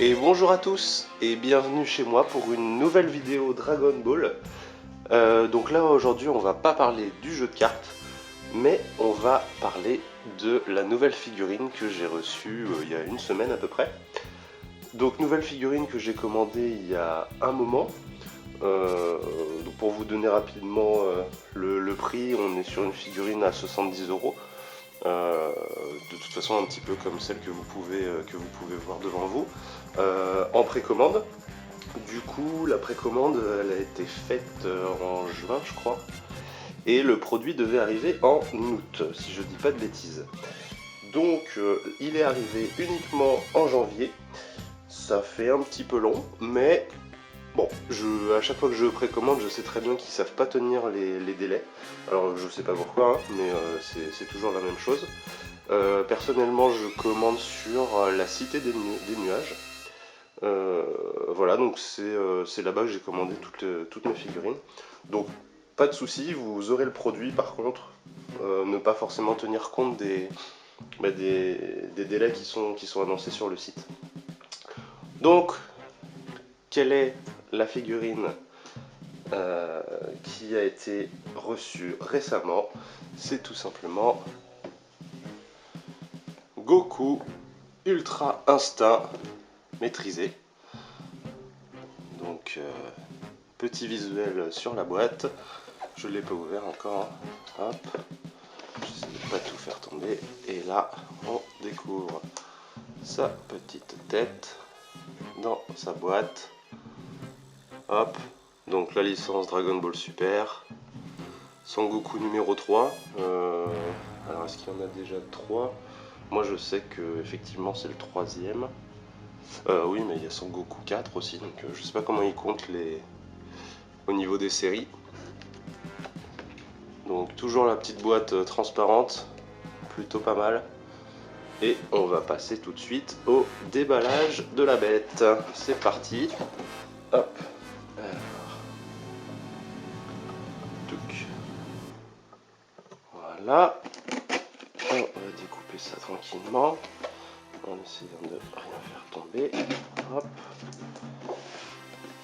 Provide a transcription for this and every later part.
Et bonjour à tous et bienvenue chez moi pour une nouvelle vidéo Dragon Ball. Donc là aujourd'hui on va pas parler du jeu de cartes, mais on va parler de la nouvelle figurine que j'ai reçue il y a une semaine à peu près. Donc nouvelle figurine que j'ai commandée il y a un moment. Donc pour vous donner rapidement le prix, on est sur une figurine à 70 €. De toute façon un petit peu comme celle que vous pouvez voir devant vous, en précommande. Du coup la précommande elle a été faite en juin je crois, et le produit devait arriver en août si je dis pas de bêtises. Donc il est arrivé uniquement en janvier, ça fait un petit peu long, mais bon, à chaque fois que je précommande, je sais très bien qu'ils savent pas tenir les délais. Alors je sais pas pourquoi, hein, mais c'est toujours la même chose. Personnellement, je commande sur la Cité des Nuages. Voilà, donc c'est là-bas que j'ai commandé toutes mes figurines. Donc pas de souci, vous aurez le produit. Par contre, ne pas forcément tenir compte des délais qui sont annoncés sur le site. Donc, quelle est la figurine qui a été reçue récemment? C'est tout simplement Goku Ultra Instinct maîtrisé. Donc petit visuel sur la boîte. Je ne l'ai pas ouvert encore. Hop. J'essaie de ne pas tout faire tomber. Et là, on découvre sa petite tête dans sa boîte. Hop. Donc la licence Dragon Ball Super. Son Goku numéro 3. Alors est-ce qu'il y en a déjà 3? Moi je sais que effectivement c'est le troisième. Oui, mais il y a Son Goku 4 aussi, donc je sais pas comment ils comptent au niveau des séries. Donc toujours la petite boîte transparente, plutôt pas mal. Et on va passer tout de suite au déballage de la bête. C'est parti. Hop. Alors. Touc. Voilà. On va découper ça tranquillement, en essayant de rien faire tomber. Hop.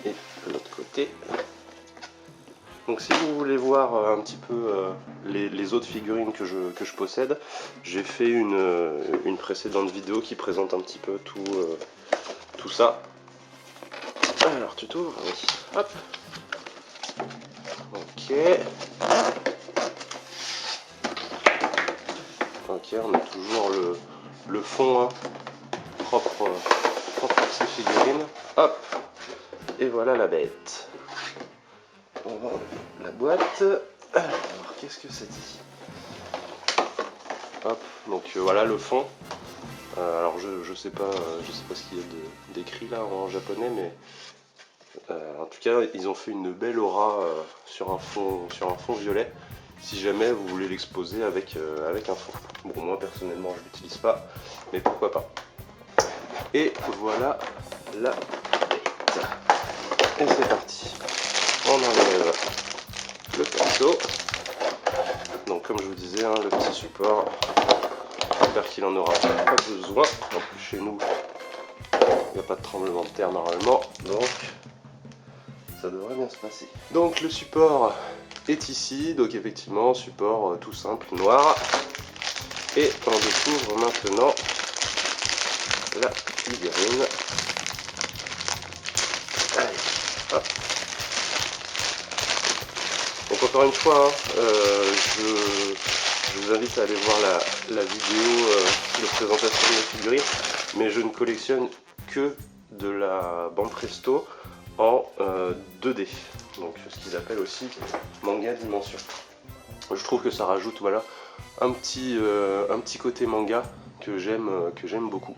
Et l'autre côté. Donc si vous voulez voir un petit peu les autres figurines que je possède, j'ai fait une précédente vidéo qui présente un petit peu tout ça. Alors tu t'ouvres, oui. Hop. Ok. Ok, on a toujours le fond hein, propre à ces figurines. Hop. Et voilà la bête. On va enlever la boîte. Alors, qu'est-ce que ça dit? Hop, donc voilà le fond. Alors je sais pas ce qu'il y a d'écrit là en japonais, mais en tout cas ils ont fait une belle aura sur un fond violet. Si jamais vous voulez l'exposer avec un fond. Bon, moi personnellement je l'utilise pas, mais pourquoi pas. Et voilà la bête. Et c'est parti. On enlève le pinceau. Donc comme je vous disais, hein, le petit support. J'espère qu'il en aura pas besoin. En plus chez nous, il n'y a pas de tremblement de terre normalement, donc ça devrait bien se passer. Donc le support est ici, donc effectivement support tout simple noir. Et on découvre maintenant la figurine. Allez, hop. Donc encore une fois, hein, je vous invite à aller voir la vidéo de présentation de la figurine, mais je ne collectionne que de la bande presto en 2D, donc ce qu'ils appellent aussi manga dimension. Je trouve que ça rajoute voilà, un petit côté manga que j'aime beaucoup.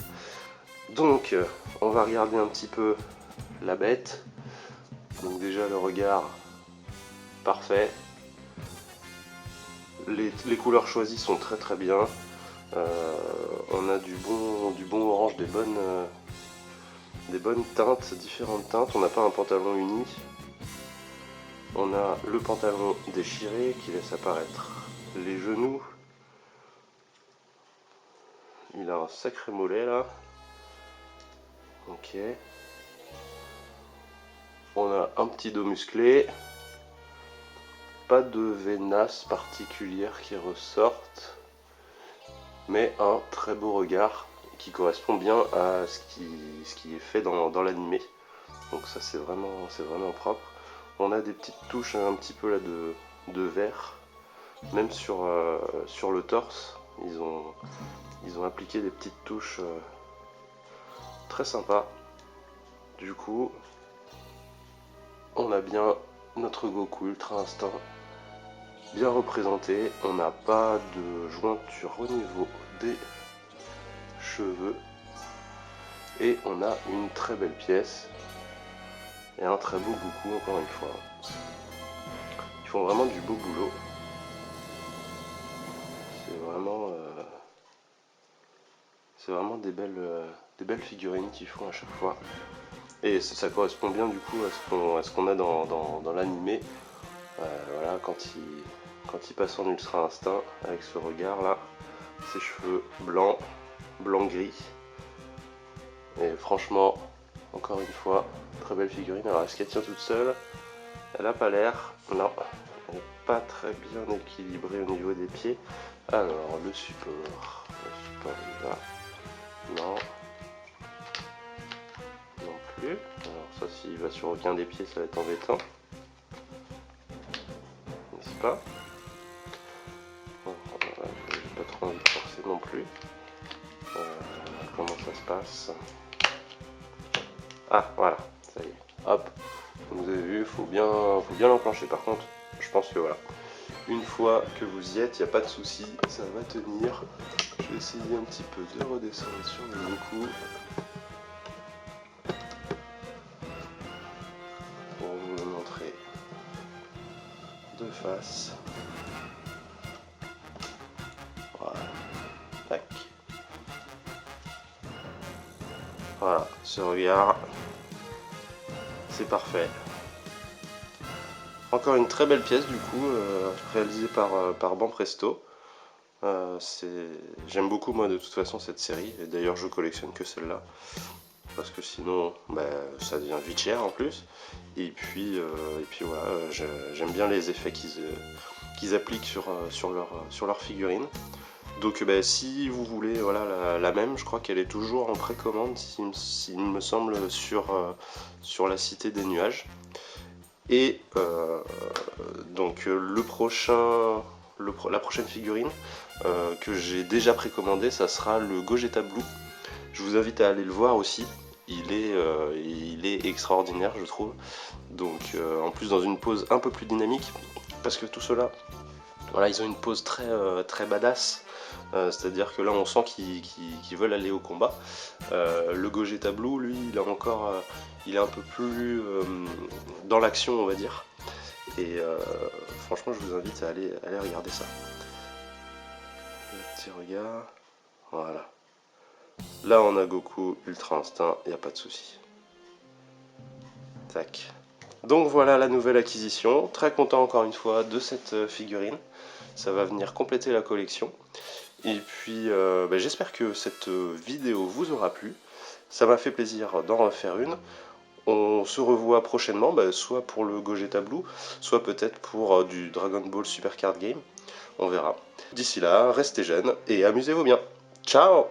Donc on va regarder un petit peu la bête. Donc déjà le regard parfait. Les couleurs choisies sont très très bien. On a du bon orange, des bonnes teintes, différentes teintes. On n'a pas un pantalon uni. On a le pantalon déchiré qui laisse apparaître les genoux. Il a un sacré mollet là. Ok. On a un petit dos musclé. Pas de veinas particulières qui ressortent. Mais un très beau regard qui correspond bien à ce qui est fait dans l'animé. Donc ça c'est vraiment propre. On a des petites touches un petit peu là de vert. Même sur le torse, ils ont appliqué des petites touches très sympas. Du coup, on a bien notre Goku Ultra Instinct bien représenté. On n'a pas de jointure au niveau des cheveux. Et on a une très belle pièce. Et un très beau Goku encore une fois. Ils font vraiment du beau boulot. C'est vraiment des belles figurines qu'ils font à chaque fois. Et ça correspond bien du coup à ce qu'on a dans l'animé. Voilà, quand il passe en Ultra Instinct avec ce regard là, ses cheveux blancs, blanc-gris. Et franchement, encore une fois, très belle figurine. Alors est-ce qu'elle tient toute seule? Elle a pas l'air. Non, elle n'est pas très bien équilibrée au niveau des pieds. Alors le support il va. Non. Non plus. Alors ça, s'il va sur aucun des pieds, ça va être embêtant. N'est-ce pas? Bon, je n'ai pas trop envie de forcer non plus. Comment ça se passe? Ah, voilà, ça y est. Hop. Vous avez vu, faut bien l'enclencher. Par contre, je pense que voilà. Une fois que vous y êtes, il n'y a pas de souci, ça va tenir. Je vais essayer un petit peu de redescendre sur le Goku. Pour vous le montrer de face. Voilà. Tac. Voilà, ce regard. C'est parfait. Encore une très belle pièce du coup, réalisée par Banpresto. J'aime beaucoup moi de toute façon cette série, et d'ailleurs je collectionne que celle-là. Parce que sinon ça devient vite cher en plus. Et puis voilà, j'aime bien les effets qu'ils appliquent sur leur figurine. Donc si vous voulez voilà, la même, je crois qu'elle est toujours en précommande, s'il me semble, sur la Cité des Nuages. Et donc la prochaine figurine que j'ai déjà précommandée, ça sera le Gogeta Blue. Je vous invite à aller le voir aussi. Il est extraordinaire, je trouve. Donc en plus dans une pose un peu plus dynamique, parce que tout cela, voilà, ils ont une pose très badass. C'est-à-dire que là on sent qu'ils veulent aller au combat. Le Gogeta Blue, lui, il est un peu plus dans l'action, on va dire. Et franchement, je vous invite à aller regarder ça. Le petit regard. Voilà. Là, on a Goku Ultra Instinct, il n'y a pas de souci. Tac. Donc voilà la nouvelle acquisition. Très content encore une fois de cette figurine. Ça va venir compléter la collection. Et puis j'espère que cette vidéo vous aura plu. Ça m'a fait plaisir d'en refaire une. On se revoit prochainement, soit pour le Gogeta Blue, soit peut-être pour du Dragon Ball Super Card Game. On verra. D'ici là, restez jeunes et amusez-vous bien. Ciao!